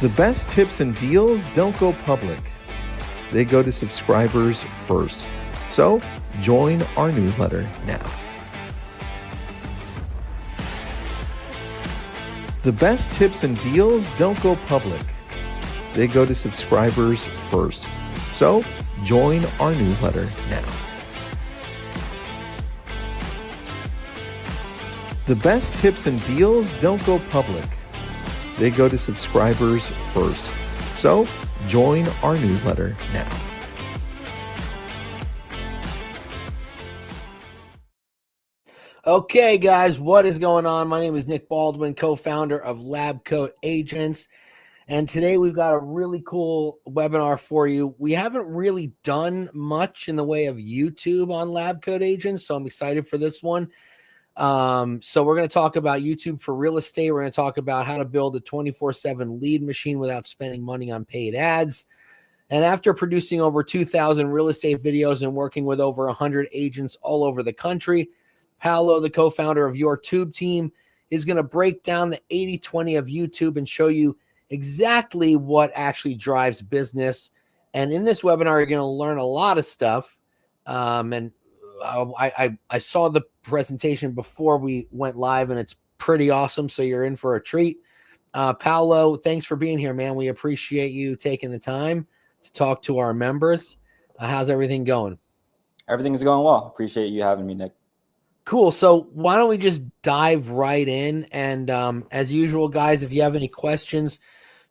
The best tips and deals don't go public. They go to subscribers first. So join our newsletter now. The best tips and deals don't go public. They go to subscribers first. So join our newsletter now. The best tips and deals don't go public. They go to subscribers first. So join our newsletter now. Okay, guys, what is going on? My name is Nick Baldwin, co-founder of Lab Coat Agents. And today we've got a really cool webinar for you. We haven't really done much in the way of YouTube on Lab Coat Agents, so I'm excited for this one. So we're going to talk about YouTube for real estate. We're going to talk about how to build a 24/7 lead machine without spending money on paid ads. And after producing over 2,000 real estate videos and working with over 100 agents all over the country, Paolo, the co-founder of Your Tube Team, is going to break down the 80-20 of YouTube and show you exactly what actually drives business. And in this webinar, you're going to learn a lot of stuff. I saw the presentation before we went live, and it's pretty awesome. So you're in for a treat. Paolo, thanks for being here, man. We appreciate you taking the time to talk to our members. How's everything going? Everything's going well. Appreciate you having me, Nick. Cool. So why don't we just dive right in? And as usual, guys, if you have any questions,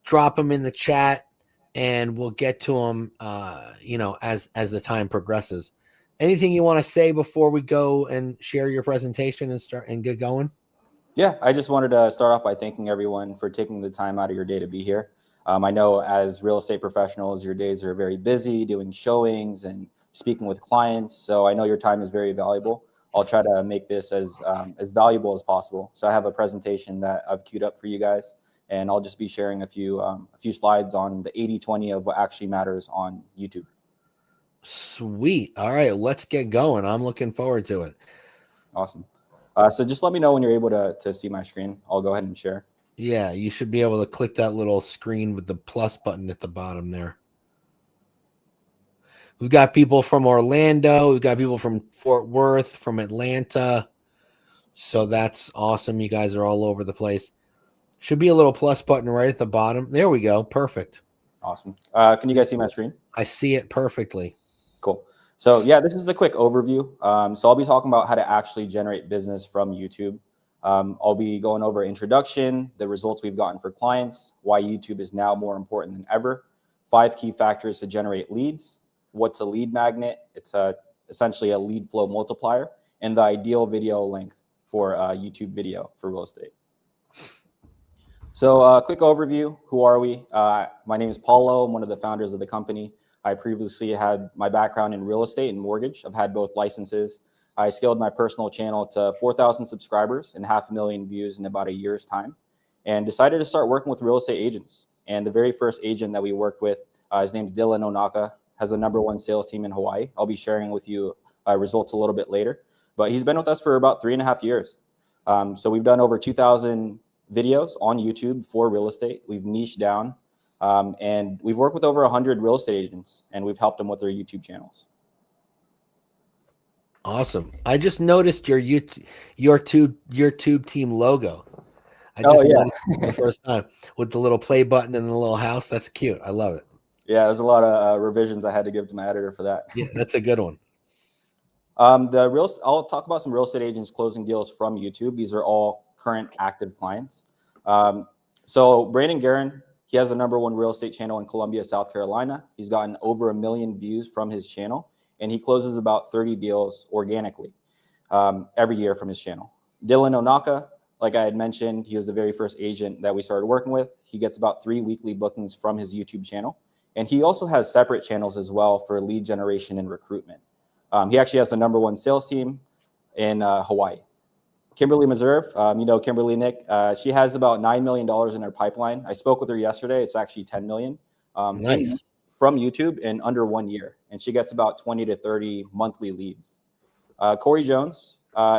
drop them in the chat and we'll get to them, as the time progresses. Anything you want to say before we go and share your presentation and start and get going? Yeah, I just wanted to start off by thanking everyone for taking the time out of your day to be here. I know as real estate professionals, your days are very busy doing showings and speaking with clients. So I know your time is very valuable. I'll try to make this as valuable as possible. So I have a presentation that I've queued up for you guys, and I'll just be sharing a few slides on the 80-20 of what actually matters on YouTube. Sweet. All right, let's get going. I'm looking forward to it. Awesome. So just let me know when you're able to see my screen. I'll go ahead and share. Yeah, you should be able to click that little screen with the plus button at the bottom there. We've got people from Orlando. We've got people from Fort Worth, from Atlanta. So that's awesome. You guys are all over the place. Should be a little plus button right at the bottom. There we go. Perfect. Awesome. Can you guys see my screen? I see it perfectly. Cool. So yeah, this is a quick overview. So I'll be talking about how to actually generate business from YouTube. I'll be going over introduction, the results we've gotten for clients, why YouTube is now more important than ever, 5 key factors to generate leads, what's a lead magnet, it's essentially a lead flow multiplier, and the ideal video length for YouTube video for real estate. So quick overview, who are we? My name is Paolo. I'm one of the founders of the company. I previously had my background in real estate and mortgage. I've had both licenses. I scaled my personal channel to 4,000 subscribers and 500,000 views in about a year's time, and decided to start working with real estate agents. And the very first agent that we worked with, his name's Dylan Onaka, has a #1 sales team in Hawaii. I'll be sharing with you results a little bit later, but he's been with us for about 3.5 years. So we've done over 2,000 videos on YouTube for real estate. We've niched down, and we've worked with over 100 real estate agents, and we've helped them with their YouTube channels. Awesome. I just noticed your tube team logo. I just noticed it for the first time with the little play button and the little house. That's cute. I love it. Yeah, there's a lot of revisions I had to give to my editor for that. Yeah, that's a good one. I'll talk about some real estate agents closing deals from YouTube. These are all current active clients. So Brandon Guerin, he has a #1 real estate channel in Columbia, South Carolina. He's gotten over 1 million views from his channel, and he closes about 30 deals organically every year from his channel. Dylan Onaka, like I had mentioned, he was the very first agent that we started working with. He gets about 3 weekly bookings from his YouTube channel. And he also has separate channels as well for lead generation and recruitment. He actually has the #1 sales team in Hawaii. Kimberly Meserve, you know Kimberly, Nick, she has about $9 million in her pipeline. I spoke with her yesterday. It's actually 10 million. Nice. From YouTube in under 1 year. And she gets about 20 to 30 monthly leads. Corey Jones,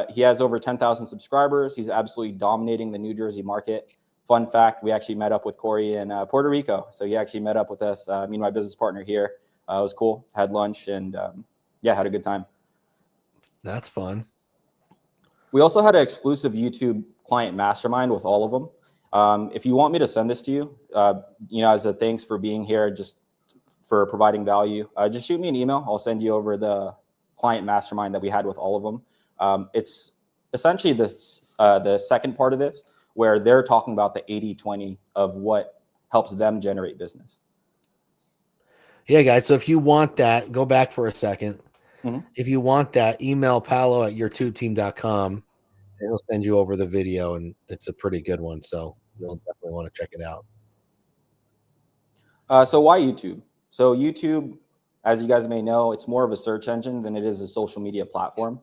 he has over 10,000 subscribers. He's absolutely dominating the New Jersey market. Fun fact, we actually met up with Corey in Puerto Rico. So he actually met up with us, me and my business partner here. It was cool. Had lunch and yeah, had a good time. That's fun. We also had an exclusive YouTube client mastermind with all of them. If you want me to send this to you, as a thanks for being here, just for providing value, just shoot me an email. I'll send you over the client mastermind that we had with all of them. It's essentially the second part of this, where they're talking about the 80-20 of what helps them generate business. Yeah, guys. So if you want that, go back for a second. Mm-hmm. If you want that, email Paolo at yourtubeteam.com and he'll send you over the video, and it's a pretty good one. So you'll definitely want to check it out. So why YouTube? So YouTube, as you guys may know, it's more of a search engine than it is a social media platform.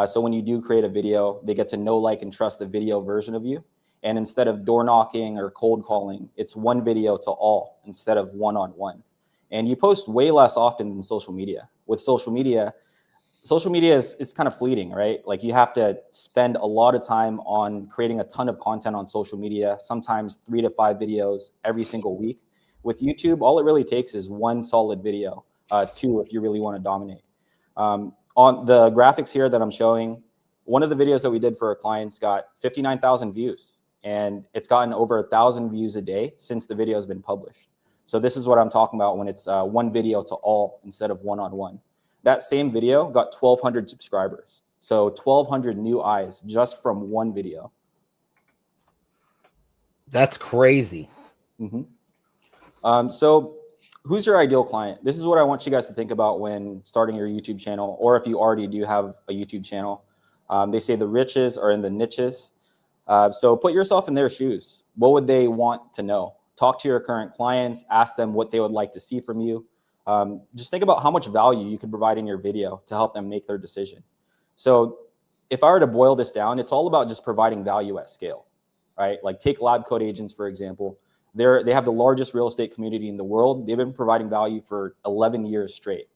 So when you do create a video, they get to know, like, and trust the video version of you. And instead of door knocking or cold calling, it's one video to all instead of one-on-one. And you post way less often than social media. With social media is kind of fleeting, right? Like, you have to spend a lot of time on creating a ton of content on social media, sometimes 3 to 5 videos every single week. With YouTube, all it really takes is one solid video, 2 if you really want to dominate. On the graphics here that I'm showing, one of the videos that we did for our clients got 59,000 views, and it's gotten over 1,000 views a day since the video has been published. So this is what I'm talking about when it's one video to all instead of one-on-one. That same video got 1,200 subscribers. So 1,200 new eyes just from one video. That's crazy. Mm-hmm. So who's your ideal client? This is what I want you guys to think about when starting your YouTube channel, or if you already do have a YouTube channel. They say the riches are in the niches. So put yourself in their shoes. What would they want to know? Talk to your current clients, ask them what they would like to see from you. Just think about how much value you could provide in your video to help them make their decision. So if I were to boil this down, it's all about just providing value at scale, right? Like, take Lab Coat Agents, for example. They have the largest real estate community in the world. They've been providing value for 11 years straight,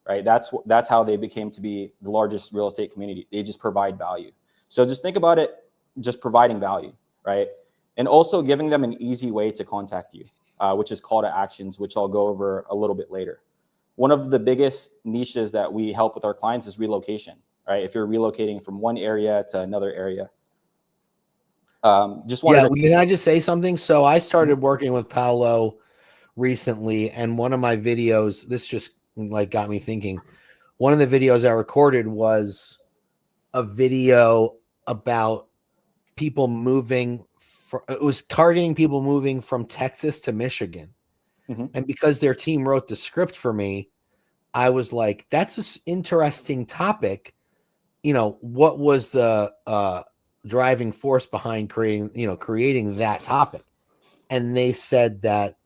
right? That's how they became to be the largest real estate community. They just provide value. So just think about it, just providing value, right? And also giving them an easy way to contact you, which is call to actions, which I'll go over a little bit later. One of the biggest niches that we help with our clients is relocation, right? If you're relocating from one area to another area. Can I just say something? So I started working with Paolo recently, and one of my videos, this just like got me thinking. One of the videos I recorded was a video about people moving. It was targeting people moving from Texas to Michigan. Mm-hmm. And because their team wrote the script for me, I was like, that's an interesting topic. What was the driving force behind creating that topic? And they said that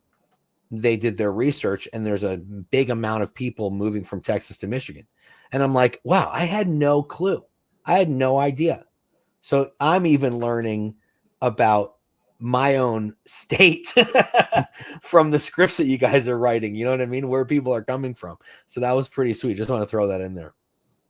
they did their research and there's a big amount of people moving from Texas to Michigan. And I'm like, wow, I had no clue. I had no idea. So I'm even learning about my own state from the scripts that you guys are writing. You know what I mean? Where people are coming from. So that was pretty sweet. Just want to throw that in there.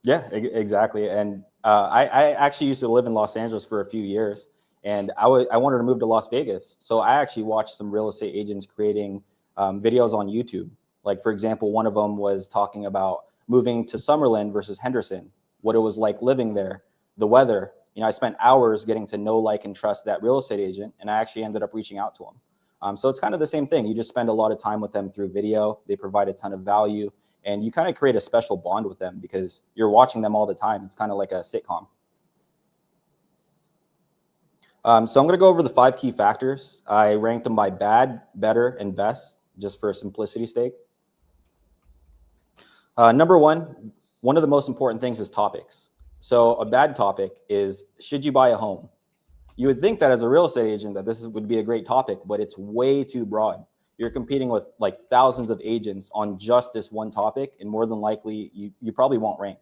Yeah, exactly. And I actually used to live in Los Angeles for a few years, and I wanted to move to Las Vegas. So I actually watched some real estate agents creating videos on YouTube. Like, for example, one of them was talking about moving to Summerlin versus Henderson, what it was like living there, the weather. I spent hours getting to know, like, and trust that real estate agent, and I actually ended up reaching out to him. So it's kind of the same thing. You just spend a lot of time with them through video. They provide a ton of value, and you kind of create a special bond with them because you're watching them all the time. It's kind of like a sitcom. So I'm going to go over the 5 key factors. I ranked them by bad, better, and best, just for simplicity's sake. Number one of the most important things is topics. So a bad topic is, should you buy a home? You would think that as a real estate agent that this would be a great topic, but it's way too broad. You're competing with like thousands of agents on just this one topic, and more than likely you probably won't rank.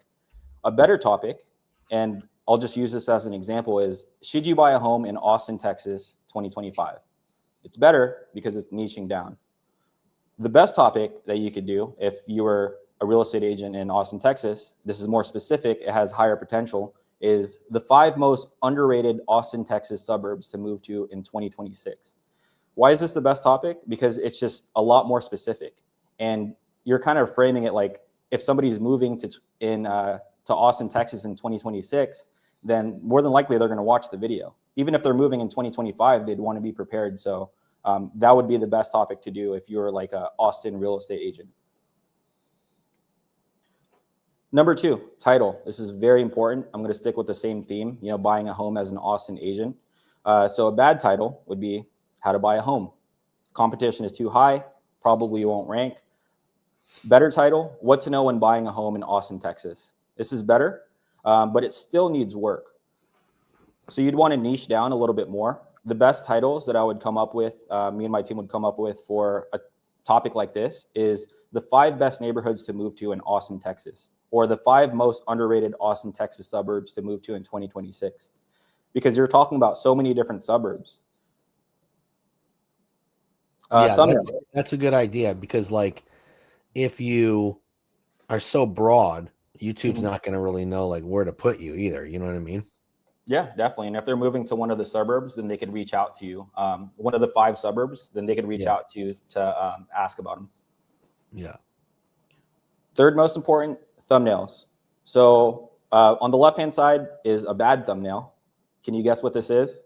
A better topic, and I'll just use this as an example, is, should you buy a home in Austin, Texas, 2025? It's better because it's niching down. The best topic that you could do if you were a real estate agent in Austin, Texas, this is more specific, it has higher potential, is the 5 most underrated Austin, Texas suburbs to move to in 2026. Why is this the best topic? Because it's just a lot more specific. And you're kind of framing it like if somebody's moving to Austin, Texas in 2026, then more than likely they're going to watch the video. Even if they're moving in 2025, they'd want to be prepared. So that would be the best topic to do if you're like a Austin real estate agent. Number 2, title. This is very important. I'm going to stick with the same theme, buying a home as an Austin agent. So a bad title would be how to buy a home. Competition is too high, probably won't rank. Better title, what to know when buying a home in Austin, Texas. This is better, but it still needs work. So you'd want to niche down a little bit more. The best titles that I would come up with, me and my team would come up with for a topic like this is the 5 best neighborhoods to move to in Austin, Texas, or the 5 most underrated Austin, Texas suburbs to move to in 2026. Because you're talking about so many different suburbs. Yeah, that's a good idea, because like if you are so broad, YouTube's not going to really know like where to put you either. You know what I mean? Yeah, definitely. And if they're moving to one of the suburbs, then they could reach out to you. One of the 5 suburbs, then they could reach out to you to ask about them. Yeah. Third most important, thumbnails. So on the left-hand side is a bad thumbnail. Can you guess what this is?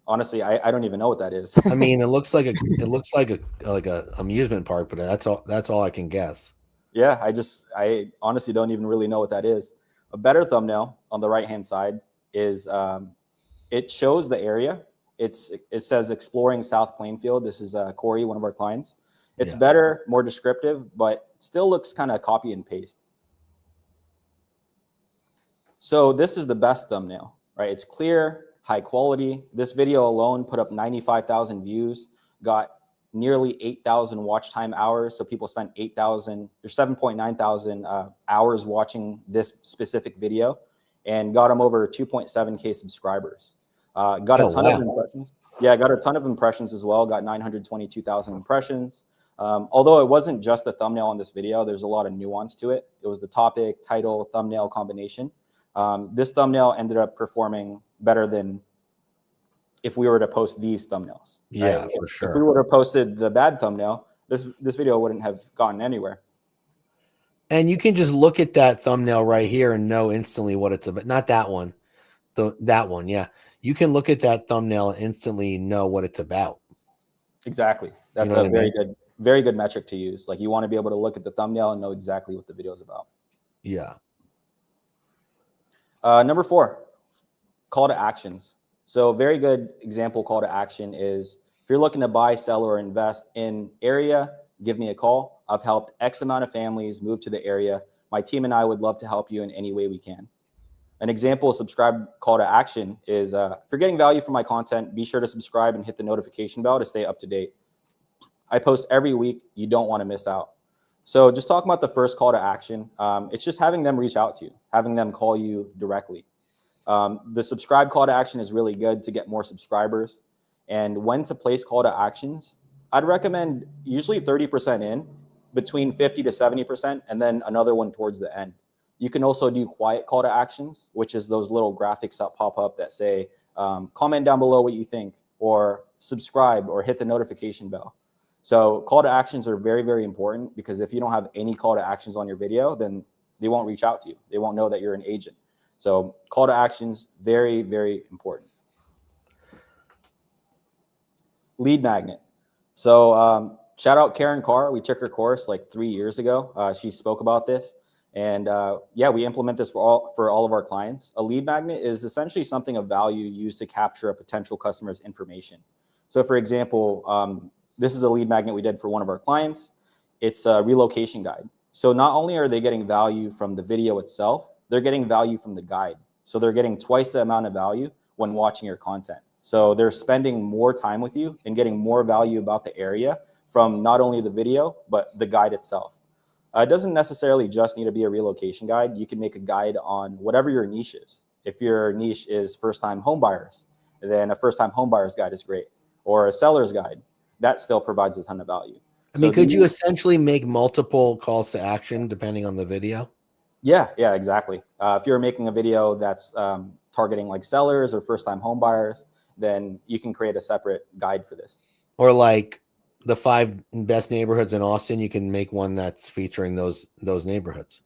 Honestly, I don't even know what that is. I mean, it looks like a amusement park, but that's all I can guess. Yeah, I honestly don't even really know what that is. A better thumbnail on the right-hand side is it shows the area. It says exploring South Plainfield. This is Corey, one of our clients. It's better, more descriptive, but still looks kind of copy and paste. So this is the best thumbnail, right? It's clear, high quality. This video alone put up 95,000 views, got nearly 8,000 watch time hours. So people spent 7.9 thousand hours watching this specific video, and got them over 2.7K subscribers. Got a ton of impressions. Yeah, got a ton of impressions as well. Got 922,000 impressions. Although it wasn't just the thumbnail on this video, there's a lot of nuance to it. It was the topic, title, thumbnail combination. This thumbnail ended up performing better than if we were to post these thumbnails. Yeah, right? for sure. If we would have posted the bad thumbnail, this video wouldn't have gotten anywhere. And you can just look at that thumbnail right here and know instantly what it's about. Not that one. That one, yeah. You can look at that thumbnail and instantly know what it's about. Exactly. That's a very good metric to use. Like, you want to be able to look at the thumbnail and know exactly what the video is about. Yeah. Number 4, call to actions. So very good example call to action is if you're looking to buy, sell, or invest in area, give me a call. I've helped X amount of families move to the area. My team and I would love to help you in any way we can. An example of subscribe call to action is if you're getting value from my content, be sure to subscribe and hit the notification bell to stay up to date. I post every week. You don't want to miss out. So just talking about the first call to action, it's just having them reach out to you, having them call you directly. The subscribe call to action is really good to get more subscribers. And when to place call to actions, I'd recommend usually 30% in, between 50 to 70%, and then another one towards the end. You can also do quiet call to actions, which is those little graphics that pop up that say, comment down below what you think, or subscribe, or hit the notification bell. So call to actions are very, very important, because if you don't have any call to actions on your video, then they won't reach out to you. They won't know that you're an agent. So call to actions, very, very important. Lead magnet. So shout out Karen Carr. We took her course like 3 years ago. She spoke about this. And yeah, we implement this for all of our clients. A lead magnet is essentially something of value used to capture a potential customer's information. So for example, this is a lead magnet we did for one of our clients. It's a relocation guide. So not only are they getting value from the video itself, they're getting value from the guide. So they're getting twice the amount of value when watching your content. So they're spending more time with you and getting more value about the area from not only the video, but the guide itself. It doesn't necessarily just need to be a relocation guide. You can make a guide on whatever your niche is. If your niche is first-time home buyers, then a first-time home buyers guide is great. Or a seller's guide, that still provides a ton of value. I mean, could you essentially make multiple calls to action depending on the video? Yeah, exactly. If you're making a video that's targeting like sellers or first-time home buyers, then you can create a separate guide for this. Or like the 5 best neighborhoods in Austin, you can make one that's featuring those neighborhoods.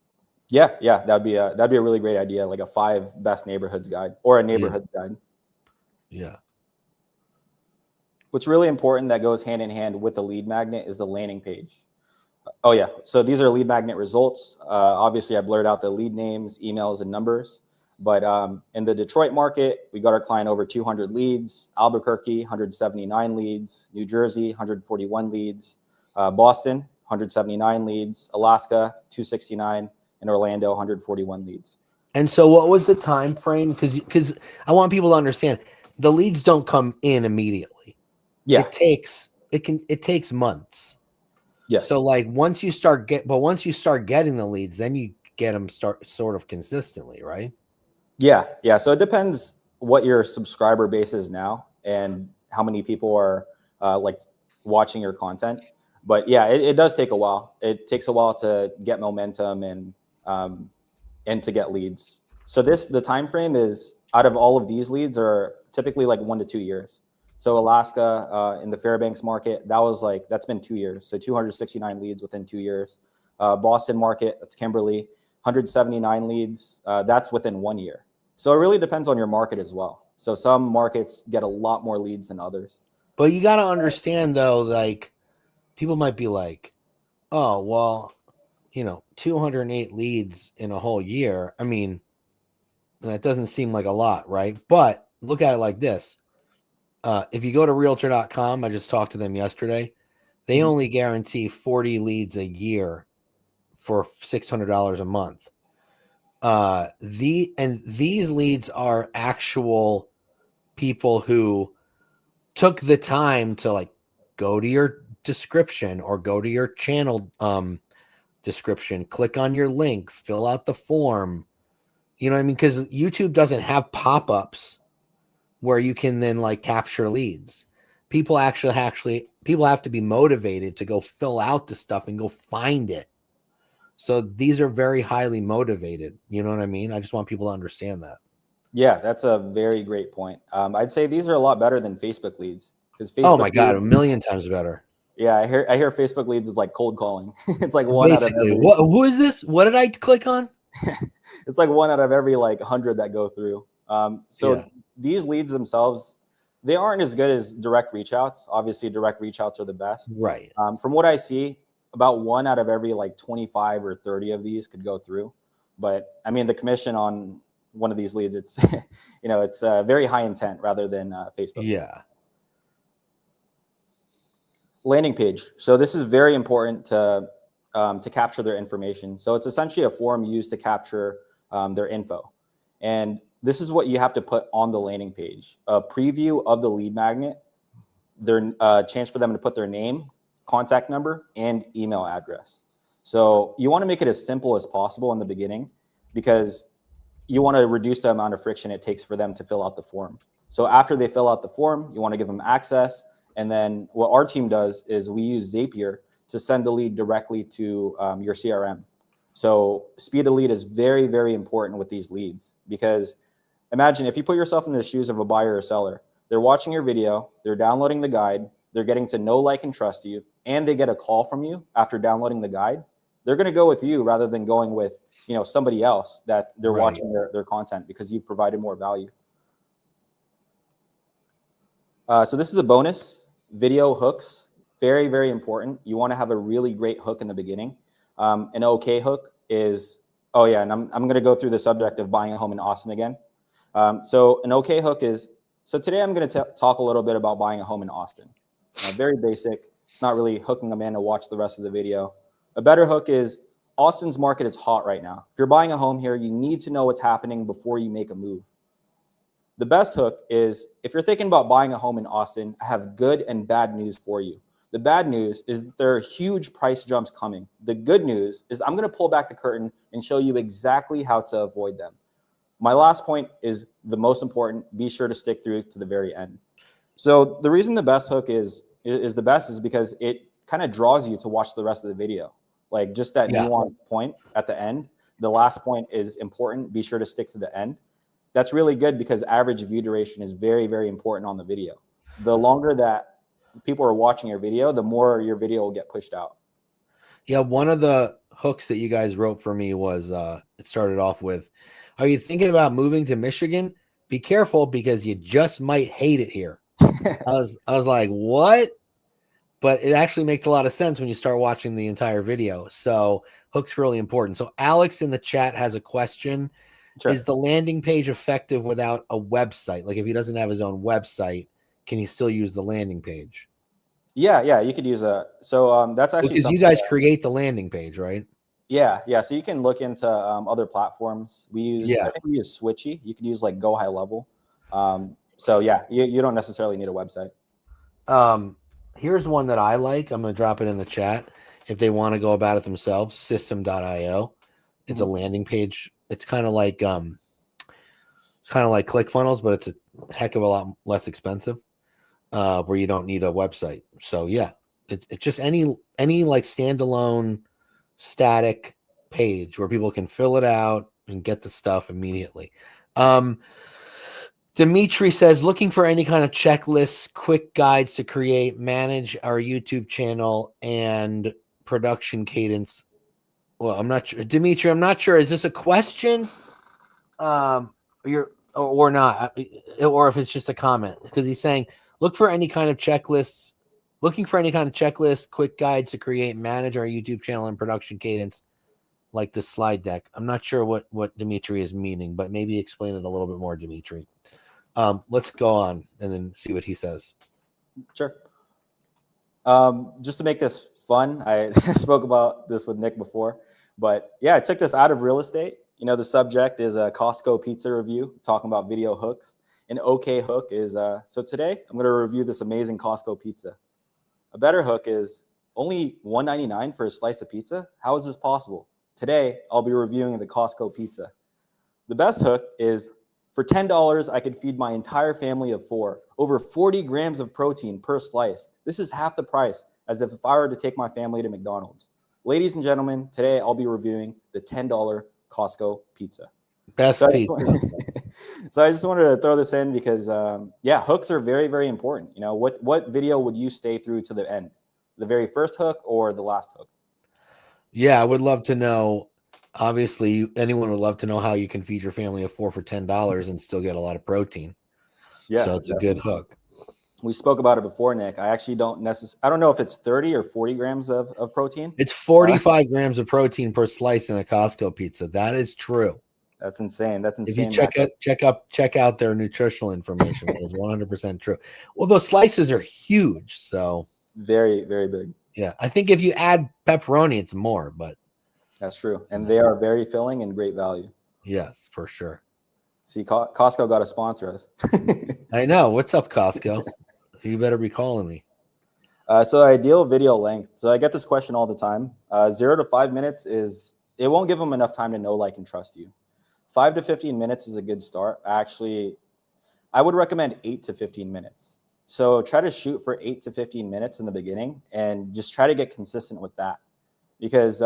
Yeah, that'd be a really great idea, like a 5 best neighborhoods guide or a neighborhood guide. Yeah. What's really important that goes hand in hand with the lead magnet is the landing page. Oh yeah, so these are lead magnet results. Obviously, I blurred out the lead names, emails, and numbers. But in the Detroit market, we got our client over 200 leads. Albuquerque, 179 leads. New Jersey, 141 leads. Boston, 179 leads. Alaska, 269. And Orlando, 141 leads. And so what was the time frame? Because I want people to understand the leads don't come in immediately. Yeah. It takes months. Yes. So like once you start getting the leads, then you get them sort of consistently, right? Yeah. So it depends what your subscriber base is now and how many people are like watching your content. But yeah, it does take a while. It takes a while to get momentum and to get leads. So the time frame is, out of all of these leads, are typically like 1 to 2 years. So Alaska in the Fairbanks market, that's been 2 years. So 269 leads within 2 years. Boston market, that's Kimberly, 179 leads. That's within 1 year. So it really depends on your market as well. So some markets get a lot more leads than others. But you got to understand though, like people might be like, oh, well, 208 leads in a whole year. I mean, that doesn't seem like a lot, right? But look at it like this. If you go to realtor.com, I just talked to them yesterday. They only guarantee 40 leads a year for $600 a month. These leads are actual people who took the time to like go to your description or go to your channel description, click on your link, fill out the form. You know what I mean? Because YouTube doesn't have pop-ups where you can then like capture leads. People have to be motivated to go fill out the stuff and go find it. So these are very highly motivated. You know what I mean? I just want people to understand that. Yeah, that's a very great point. I'd say these are a lot better than Facebook leads, because Facebook. Oh my God, a million times better. Yeah, I hear Facebook leads is like cold calling. It's like one Basically, out of every, who is this? What did I click on? it's like 1 out of every like 100 that go through. These leads themselves, they aren't as good as direct reach outs. Obviously, direct reach outs are the best. Right. From what I see, about 1 out of every like 25 or 30 of these could go through. But I mean, the commission on one of these leads, it's it's very high intent rather than Facebook. Yeah. Landing page. So this is very important to capture their information. So it's essentially a form used to capture their info. And this is what you have to put on the landing page: a preview of the lead magnet, their chance for them to put their name, contact number, and email address. So you want to make it as simple as possible in the beginning, because you want to reduce the amount of friction it takes for them to fill out the form. So after they fill out the form, you want to give them access. And then what our team does is we use Zapier to send the lead directly to your CRM. So speed of lead is very, very important with these leads, because imagine if you put yourself in the shoes of a buyer or seller. They're watching your video, they're downloading the guide, they're getting to know, like, and trust you, and they get a call from you after downloading the guide. They're going to go with you rather than going with somebody else that they're watching their content, because you've provided more value. So this is a bonus. Video hooks, very, very important. You want to have a really great hook in the beginning. An okay hook is, oh yeah, and I'm going to go through the subject of buying a home in Austin again. So an okay hook is, so today I'm going to talk a little bit about buying a home in Austin. Very basic. It's not really hooking them in to watch the rest of the video. A better hook is, Austin's market is hot right now. If you're buying a home here, you need to know what's happening before you make a move. The best hook is, if you're thinking about buying a home in Austin, I have good and bad news for you. The bad news is that there are huge price jumps coming. The good news is I'm going to pull back the curtain and show you exactly how to avoid them. My last point is the most important. Be sure to stick through to the very end. So the reason the best hook is the best is because it kind of draws you to watch the rest of the video. Like just that nuanced point at the end, the last point is important. Be sure to stick to the end. That's really good because average view duration is very, very important on the video. The longer that people are watching your video, the more your video will get pushed out. Yeah, one of the hooks that you guys wrote for me was it started off with, are you thinking about moving to Michigan? Be careful because you just might hate it here. I was like, what? But it actually makes a lot of sense when you start watching the entire video. So hook's really important. So Alex in the chat has a question. Sure. Is the landing page effective without a website? Like if he doesn't have his own website, can he still use the landing page? Yeah, you could use a. So that's actually because you guys create the landing page, right? Yeah. So you can look into other platforms. We use, I think we use Switchy. You could use like Go High Level. So yeah, you don't necessarily need a website. Here's one that I like. I'm going to drop it in the chat if they want to go about it themselves. System.io. It's a landing page. It's kind of like ClickFunnels, but it's a heck of a lot less expensive. Where you don't need a website. So yeah, it's just any like standalone static page where people can fill it out and get the stuff immediately. Dimitri says, looking for any kind of checklists, quick guides to create, manage our YouTube channel and production cadence. Well, I'm not sure, Dimitri. I'm not sure. Is this a question? Or not, or if it's just a comment, because he's saying, looking for any kind of checklists, quick guides to create, manage our YouTube channel and production cadence, like the slide deck. I'm not sure what Dimitri is meaning, but maybe explain it a little bit more, Dimitri. Let's go on and then see what he says. Sure. Just to make this fun, I spoke about this with Nick before, but yeah, I took this out of real estate. You know, the subject is a Costco pizza review, talking about video hooks. An okay hook is, so today I'm going to review this amazing Costco pizza. A better hook is only $1.99 for a slice of pizza. How is this possible? Today, I'll be reviewing the Costco pizza. The best hook is for $10, I could feed my entire family of 4, over 40 grams of protein per slice. This is half the price as if I were to take my family to McDonald's. Ladies and gentlemen, today I'll be reviewing the $10 Costco pizza. Best pizza. So I just wanted to throw this in because, yeah, hooks are very, very important. You know, what video would you stay through to the end? The very first hook or the last hook? Yeah, I would love to know. Obviously, anyone would love to know how you can feed your family of 4 for $10 and still get a lot of protein. Yeah, so it's definitely a good hook. We spoke about it before, Nick. I actually don't I don't know if it's 30 or 40 grams of protein. It's 45 grams of protein per slice in a Costco pizza. That is true. That's insane. That's insane. If you check out their nutritional information, that is 100% true. Well, those slices are huge, so very, very big. Yeah, I think if you add pepperoni, it's more, but that's true. And they are very filling and great value. Yes, for sure. See, Costco got to sponsor us. I know. What's up, Costco? You better be calling me. So ideal video length. So I get this question all the time. 0 to 5 minutes it won't give them enough time to know, like, and trust you. 5 to 15 minutes is a good start. Actually, I would recommend 8 to 15 minutes. So try to shoot for 8 to 15 minutes in the beginning and just try to get consistent with that. Because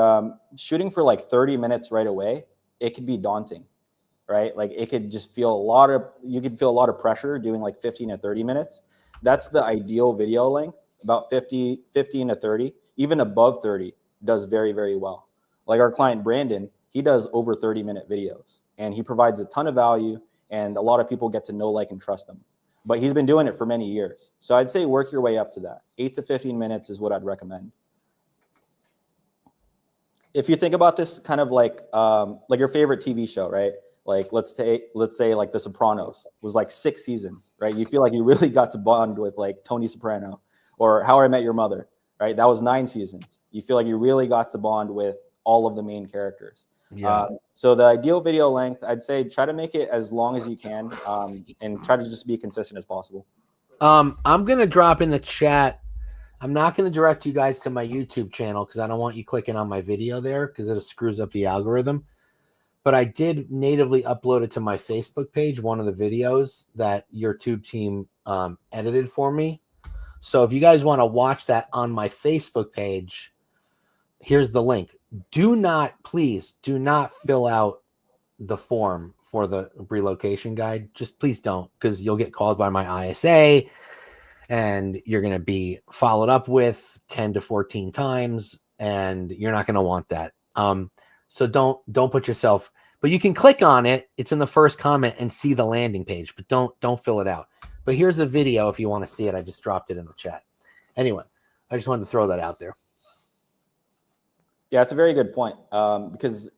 shooting for like 30 minutes right away, it could be daunting, right? Like it could just feel you could feel a lot of pressure doing like 15 to 30 minutes. That's the ideal video length, about 15 to 30, even above 30 does very, very well. Like our client, Brandon, he does over 30-minute videos and he provides a ton of value and a lot of people get to know, like, and trust him. But he's been doing it for many years. So I'd say work your way up to that. 8 to 15 minutes is what I'd recommend. If you think about this kind of like your favorite TV show, right? Like let's say like The Sopranos was like 6 seasons, right? You feel like you really got to bond with like Tony Soprano, or How I Met Your Mother, right? That was 9 seasons. You feel like you really got to bond with all of the main characters. Yeah. So the ideal video length, I'd say try to make it as long as you can, and try to just be consistent as possible. I'm going to drop in the chat. I'm not going to direct you guys to my YouTube channel because I don't want you clicking on my video there because it screws up the algorithm. But I did natively upload it to my Facebook page, one of the videos that your tube team edited for me. So if you guys want to watch that on my Facebook page, here's the link. please do not fill out the form for the relocation guide. Just please don't, because you'll get called by my ISA and you're going to be followed up with 10 to 14 times, and you're not going to want that. So don't put yourself, but you can click on it. It's in the first comment and see the landing page, but don't fill it out. But here's a video if you want to see it. I just dropped it in the chat. Anyway, I just wanted to throw that out there. Yeah, it's a very good point. Because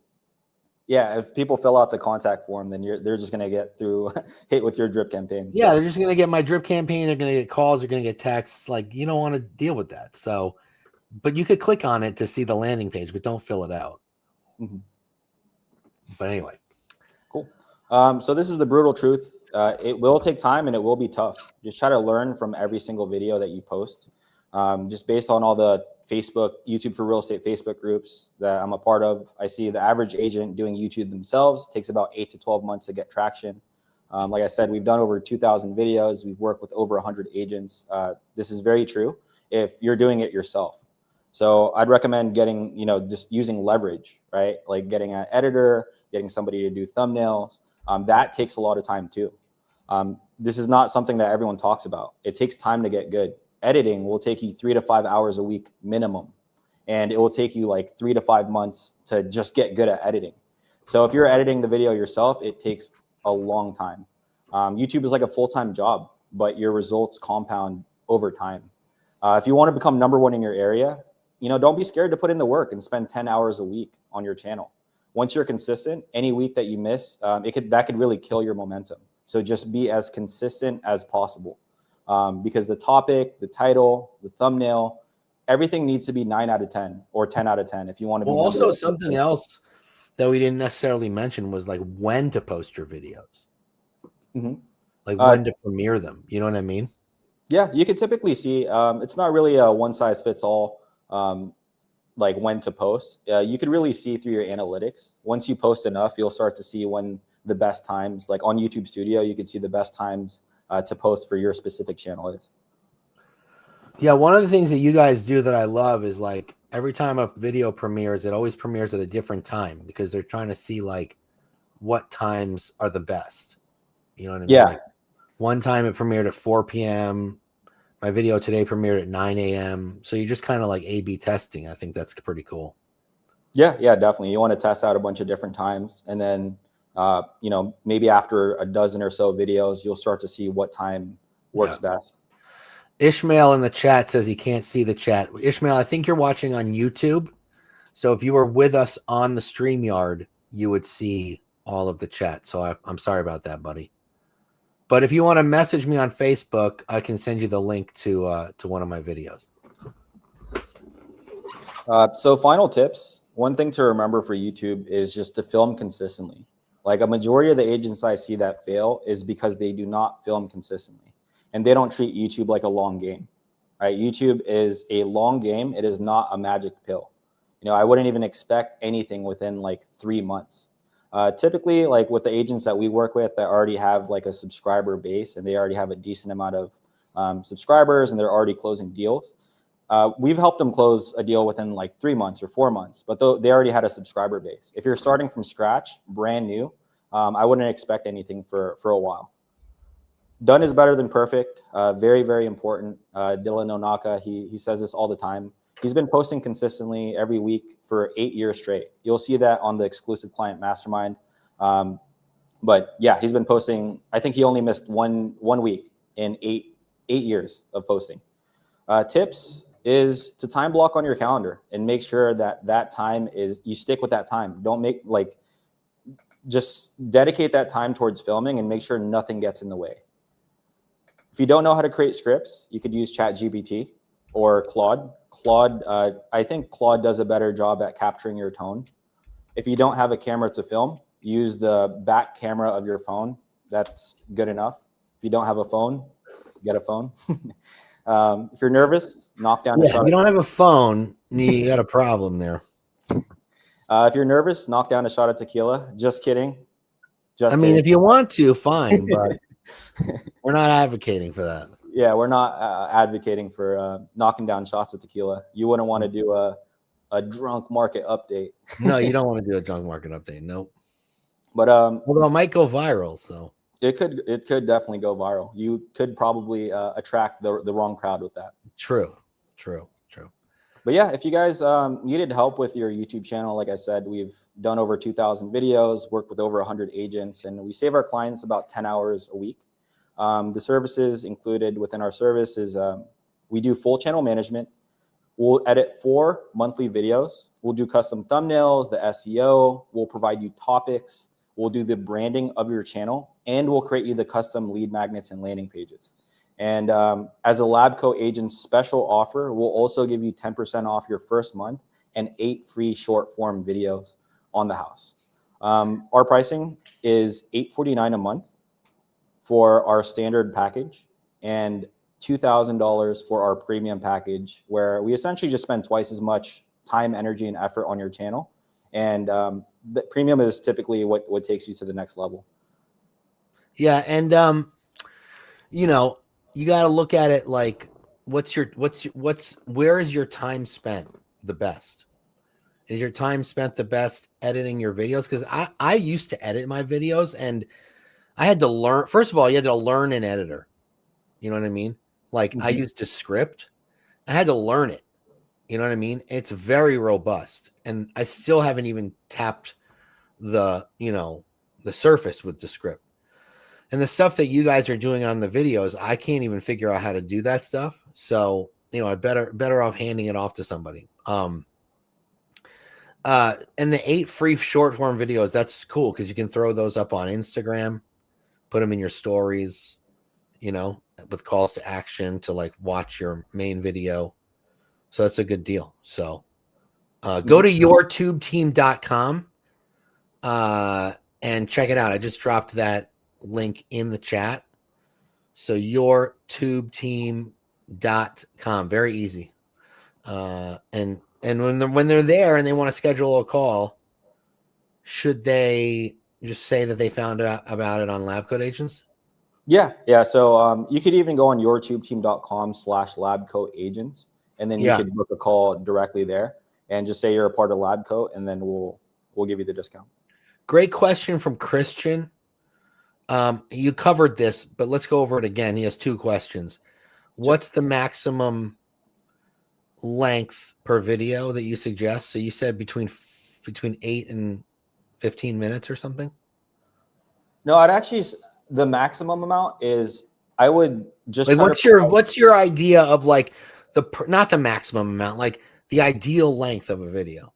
yeah, if people fill out the contact form, then they're just gonna get through hit with your drip campaign. Yeah, they're just gonna get my drip campaign. They're gonna get calls. They're gonna get texts. Like, you don't want to deal with that. So, but you could click on it to see the landing page, but don't fill it out. Mm-hmm. But anyway, cool. So this is the brutal truth. It will take time and it will be tough. Just try to learn from every single video that you post. Just based on all the YouTube for real estate Facebook groups that I'm a part of, I see the average agent doing YouTube themselves takes about 8 to 12 months to get traction. Like I said, we've done over 2,000 videos. We've worked with over 100 agents. This is very true if you're doing it yourself. So I'd recommend getting, just using leverage, right? Like getting an editor, getting somebody to do thumbnails. That takes a lot of time too. This is not something that everyone talks about. It takes time to get good. Editing will take you 3 to 5 hours a week minimum. And it will take you like 3 to 5 months to just get good at editing. So if you're editing the video yourself, it takes a long time. YouTube is like a full-time job, but your results compound over time. If you want to become #1 in your area, don't be scared to put in the work and spend 10 hours a week on your channel. Once you're consistent, any week that you miss, that could really kill your momentum. So just be as consistent as possible. Because the topic, the title, the thumbnail, everything needs to be 9 out of 10 or 10 out of 10 if you want to be. Well, also something else that we didn't necessarily mention was like when to post your videos. Mm-hmm. Like when to premiere them. You know what I mean? Yeah, you can typically see, it's not really a one size fits all, like when to post. You can really see through your analytics. Once you post enough, you'll start to see when the best times, like on YouTube Studio, you can see the best times to post for your specific channel is. Yeah, one of the things that you guys do that I love is like every time a video premieres, it always premieres at a different time because they're trying to see like what times are the best. You know what I mean? Yeah. Like, one time it premiered at 4 p.m. My video today premiered at 9 a.m. So you're just kind of like A/B testing. I think that's pretty cool. Yeah, definitely. You want to test out a bunch of different times, and then maybe after a dozen or so videos, you'll start to see what time works best. Ishmael in the chat says he can't see the chat. Ishmael, I think you're watching on YouTube. So if you were with us on the StreamYard, you would see all of the chat. So I'm sorry about that, buddy. But if you want to message me on Facebook, I can send you the link to one of my videos. So final tips. One thing to remember for YouTube is just to film consistently. Like a majority of the agents I see that fail is because they do not film consistently and they don't treat YouTube like a long game, right? YouTube is a long game. It is not a magic pill. I wouldn't even expect anything within like 3 months. Typically, like with the agents that we work with that already have like a subscriber base and they already have a decent amount of subscribers and they're already closing deals. We've helped them close a deal within like 3 months or 4 months, but they already had a subscriber base. If you're starting from scratch, brand new, I wouldn't expect anything for a while. Done is better than perfect. Very, very important. Dylan Onaka, he says this all the time. He's been posting consistently every week for 8 years straight. You'll see that on the exclusive client mastermind. But yeah, he's been posting. I think he only missed one week in eight years of posting. Tips is to time block on your calendar and make sure that time is, you stick with that time. Don't make just dedicate that time towards filming and make sure nothing gets in the way. If you don't know how to create scripts, you could use ChatGPT or Claude. I think Claude does a better job at capturing your tone. If you don't have a camera to film, use the back camera of your phone. That's good enough. If you don't have a phone, get a phone. If you're nervous, knock down a shot. If you don't have a phone, you got a problem there. If you're nervous, knock down a shot of tequila. Just kidding. I mean, if you want to, fine, but we're not advocating for that. Yeah, we're not advocating for knocking down shots of tequila. You wouldn't want to do a a drunk market update. No, you don't want to do a drunk market update. Nope. But although it might go viral, so it could definitely go viral. You could probably attract the wrong crowd with that. True. But yeah, if you guys needed help with your YouTube channel, like I said, we've done over 2,000 videos, worked with over 100 agents, and we save our clients about 10 hours a week. The services included within our service is we do full channel management. We'll edit 4 monthly videos. We'll do custom thumbnails, the SEO. We'll provide you topics. We'll do the branding of your channel, and we'll create you the custom lead magnets and landing pages. And as a LabCo agent special offer, we'll also give you 10% off your first month and 8 free short form videos on the house. Our pricing is $849 a month for our standard package and $2,000 for our premium package, where we essentially just spend twice as much time, energy, and effort on your channel. And the premium is typically what takes you to the next level. Yeah, and you know, you got to look at it like where is your time spent the best? Is your time spent the best editing your videos? Because I used to edit my videos, and I had to learn. First of all, you had to learn an editor. You know what I mean? Like I used Descript. I had to learn it. You know what I mean? It's very robust, and I still haven't even tapped the surface with Descript. And the stuff that you guys are doing on the videos, I can't even figure out how to do that stuff. So, I better off handing it off to somebody. And the 8 free short form videos, that's cool because you can throw those up on Instagram, put them in your stories, with calls to action to like watch your main video. So that's a good deal. So go to yourtubeteam.com and check it out. I just dropped that link in the chat. So yourtubeteam.com, very easy. And when they're there and they want to schedule a call, should they just say that they found out about it on LabCoat Agents? Yeah. So you could even go on yourtubeteam.com/LabCoat Agents, and then you could book a call directly there and just say you're a part of LabCoat, and then we'll give you the discount. Great question from Christian. You covered this, but let's go over it again. He has 2 questions. What's the maximum length per video that you suggest? So you said between 8 and 15 minutes or something? No, I'd actually, the maximum amount is, I would just like, what's your idea of like not the maximum amount, like the ideal length of a video?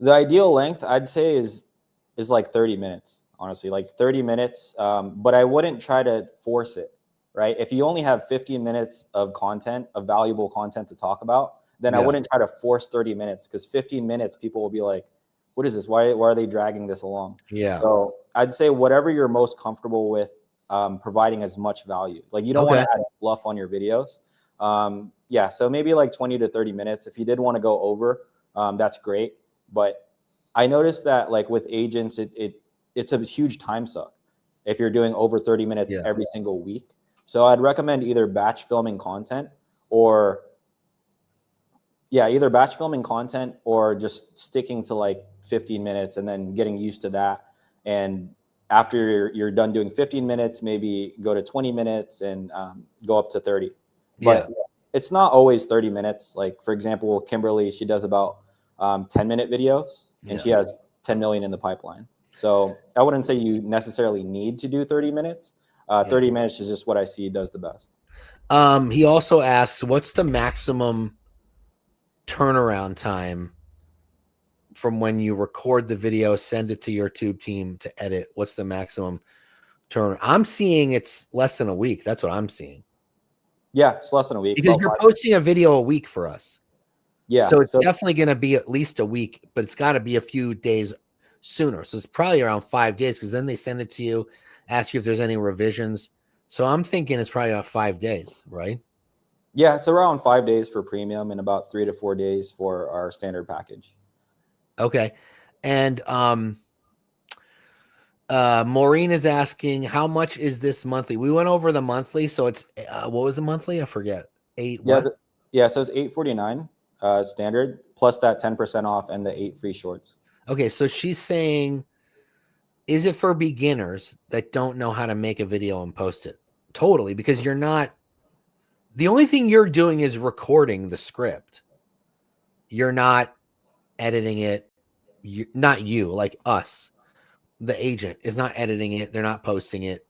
The ideal length I'd say is like 30 minutes. Honestly, like 30 minutes, but I wouldn't try to force it, right? If you only have 15 minutes of content, of valuable content to talk about, then I wouldn't try to force 30 minutes, because 15 minutes, people will be like, what is this? Why are they dragging this along? Yeah. So I'd say whatever you're most comfortable with, providing as much value. Like you don't want to add fluff on your videos. So maybe like 20 to 30 minutes. If you did want to go over, that's great. But I noticed that like with agents, it's a huge time suck if you're doing over 30 minutes every single week. So I'd recommend either batch filming content or just sticking to like 15 minutes and then getting used to that. And after you're done doing 15 minutes, maybe go to 20 minutes and go up to 30. But it's not always 30 minutes. Like for example, Kimberly, she does about 10-minute videos, and she has 10 million in the pipeline. So I wouldn't say you necessarily need to do 30 minutes. 30 minutes is just what I see does the best. He also asks, what's the maximum turnaround time from when you record the video, send it to your tube team to edit? What's the maximum turn? I'm seeing it's less than a week. That's what I'm seeing. Yeah, it's less than a week. Because you're posting a video a week for us. Yeah. So it's definitely going to be at least a week, but it's got to be a few days sooner. So it's probably around 5 days, because then they send it to you, ask you if there's any revisions. So I'm thinking it's probably about 5 days, right? Yeah, it's around 5 days for premium and about 3 to 4 days for our standard package. Okay. And Maureen is asking, how much is this monthly? We went over the monthly. So it's what was the monthly? I forget. So it's $849. standard, plus that 10% off and the 8 free shorts. Okay, so she's saying, is it for beginners that don't know how to make a video and post it? Totally, because you're not, the only thing you're doing is recording the script. You're not editing it. Not you, like us. The agent is not editing it. They're not posting it.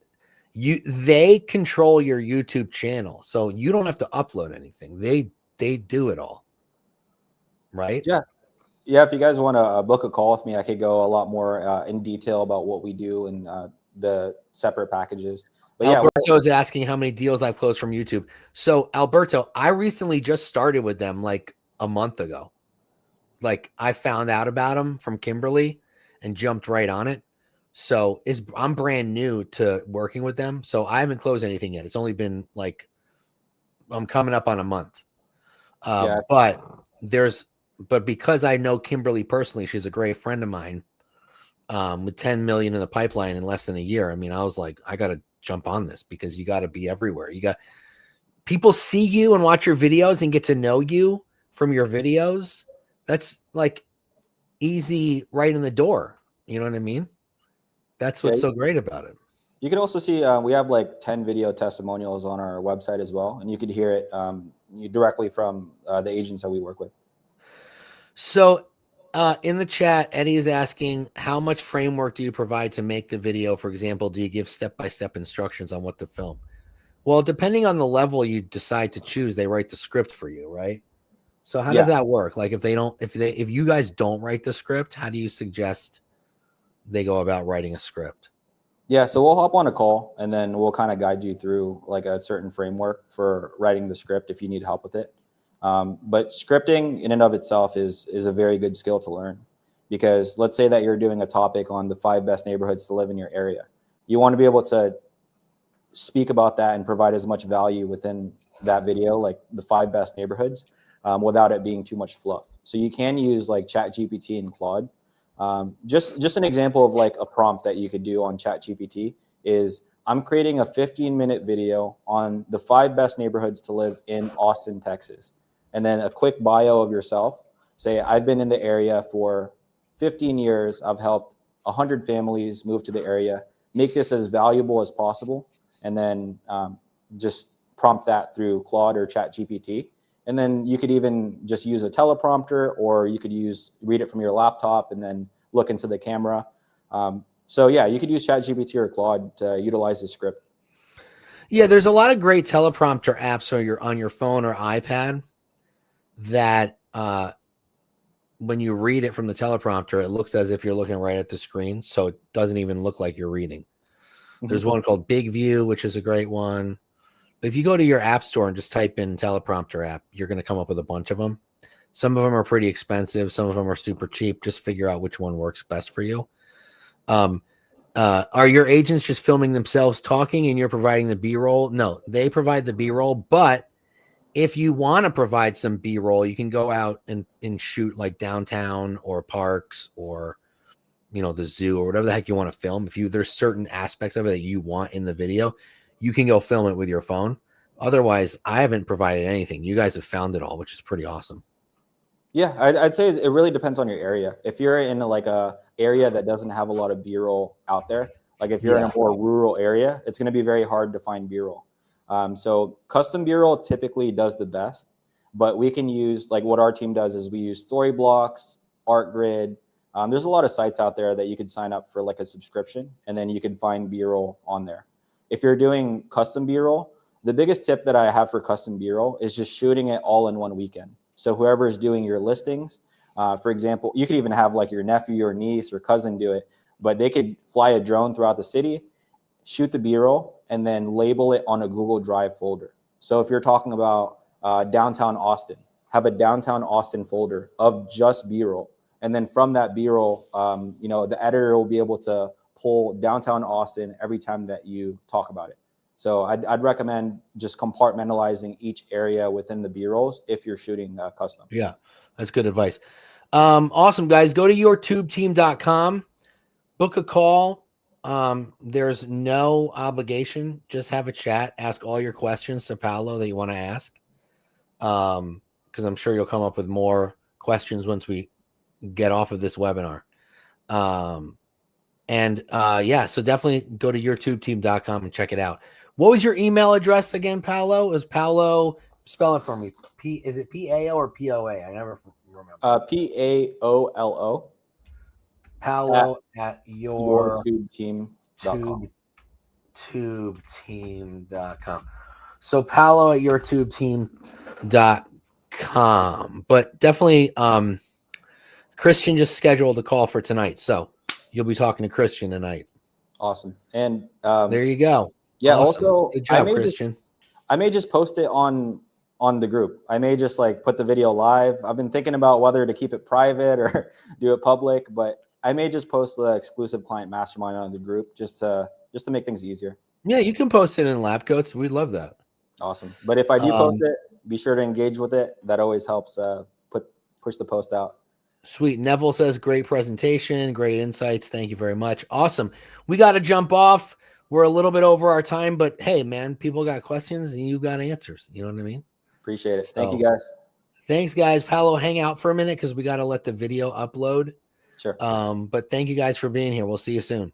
They control your YouTube channel, so you don't have to upload anything. They do it all, right? Yeah. If you guys want to book a call with me, I could go a lot more in detail about what we do and the separate packages. But Alberto is asking how many deals I've closed from YouTube. So Alberto, I recently just started with them like a month ago. Like I found out about them from Kimberly and jumped right on it. So I'm brand new to working with them. So I haven't closed anything yet. It's only been like, I'm coming up on a month. But because I know Kimberly personally, she's a great friend of mine, with 10 million in the pipeline in less than a year. I mean, I was like, I got to jump on this because you got to be everywhere. People see you and watch your videos and get to know you from your videos. That's like easy right in the door. You know what I mean? That's what's so great about it. You can also see we have like 10 video testimonials on our website as well. And you could hear it directly from the agents that we work with. So in the chat, Eddie is asking, how much framework do you provide to make the video? For example, do you give step-by-step instructions on what to film? Well, depending on the level you decide to choose, they write the script for you, right? So how does that work? Like if you guys don't write the script, how do you suggest they go about writing a script? Yeah, so we'll hop on a call and then we'll kind of guide you through like a certain framework for writing the script if you need help with it. But scripting in and of itself is a very good skill to learn, because let's say that you're doing a topic on the 5 best neighborhoods to live in your area. You want to be able to speak about that and provide as much value within that video, like the 5 best neighborhoods, without it being too much fluff. So you can use like ChatGPT and Claude. Just an example of like a prompt that you could do on ChatGPT is, I'm creating a 15-minute video on the 5 best neighborhoods to live in Austin, Texas. And then a quick bio of yourself. Say, I've been in the area for 15 years. I've helped 100 families move to the area. Make this as valuable as possible. And then just prompt that through Claude or ChatGPT. And then you could even just use a teleprompter, or you could read it from your laptop and then look into the camera. So yeah, you could use ChatGPT or Claude to utilize the script. Yeah, there's a lot of great teleprompter apps on your phone or iPad that when you read it from the teleprompter, it looks as if you're looking right at the screen. So it doesn't even look like you're reading. Mm-hmm. There's one called Big View, which is a great one. But if you go to your app store and just type in teleprompter app, you're going to come up with a bunch of them. Some of them are pretty expensive. Some of them are super cheap. Just figure out which one works best for you. Are your agents just filming themselves talking and you're providing the B-roll? No, they provide the B-roll, but if you want to provide some B-roll, you can go out and shoot like downtown or parks or, the zoo or whatever the heck you want to film. There's certain aspects of it that you want in the video, you can go film it with your phone. Otherwise, I haven't provided anything. You guys have found it all, which is pretty awesome. Yeah, I'd say it really depends on your area. If you're in like a area that doesn't have a lot of B-roll out there, like if you're in a more rural area, it's going to be very hard to find B-roll. So custom B-roll typically does the best, but we can use, like what our team does is we use Storyblocks, ArtGrid. There's a lot of sites out there that you could sign up for like a subscription, and then you can find B-roll on there. If you're doing custom B-roll, the biggest tip that I have for custom B-roll is just shooting it all in one weekend. So whoever is doing your listings, for example, you could even have like your nephew or niece or cousin do it, but they could fly a drone throughout the city, shoot the B-roll, and then label it on a Google Drive folder. So if you're talking about downtown Austin, have a downtown Austin folder of just B-roll. And then from that B-roll, the editor will be able to pull downtown Austin every time that you talk about it. So I'd recommend just compartmentalizing each area within the B-rolls if you're shooting custom. Yeah, that's good advice. Awesome, guys. Go to yourtubeteam.com, book a call. There's no obligation. Just have a chat. Ask all your questions to Paolo that you want to ask. because I'm sure you'll come up with more questions once we get off of this webinar. Yeah, so definitely go to yourtubeteam.com and check it out. What was your email address again, Paolo? Is Paolo, spell it for me. Is it P-A-O or P-O-A? I never remember. Paolo. Paolo at yourtubeteam.com. tubeteam.com. So Paolo at yourtubeteam.com. But definitely Christian just scheduled a call for tonight. So you'll be talking to Christian tonight. Awesome. And there you go. Yeah, awesome. also good job, Christian. I may just post it on the group. I may just like put the video live. I've been thinking about whether to keep it private or do it public, but I may just post the exclusive client mastermind on the group just to make things easier. Yeah, you can post it in Lab Coats. We'd love that. Awesome. But if I do post it, be sure to engage with it. That always helps push the post out. Sweet. Neville says, great presentation, great insights. Thank you very much. Awesome. We got to jump off. We're a little bit over our time, but hey, man, people got questions and you got answers. You know what I mean? Appreciate it. So, thank you, guys. Thanks, guys. Paolo, hang out for a minute because we got to let the video upload. Sure. But thank you guys for being here. We'll see you soon.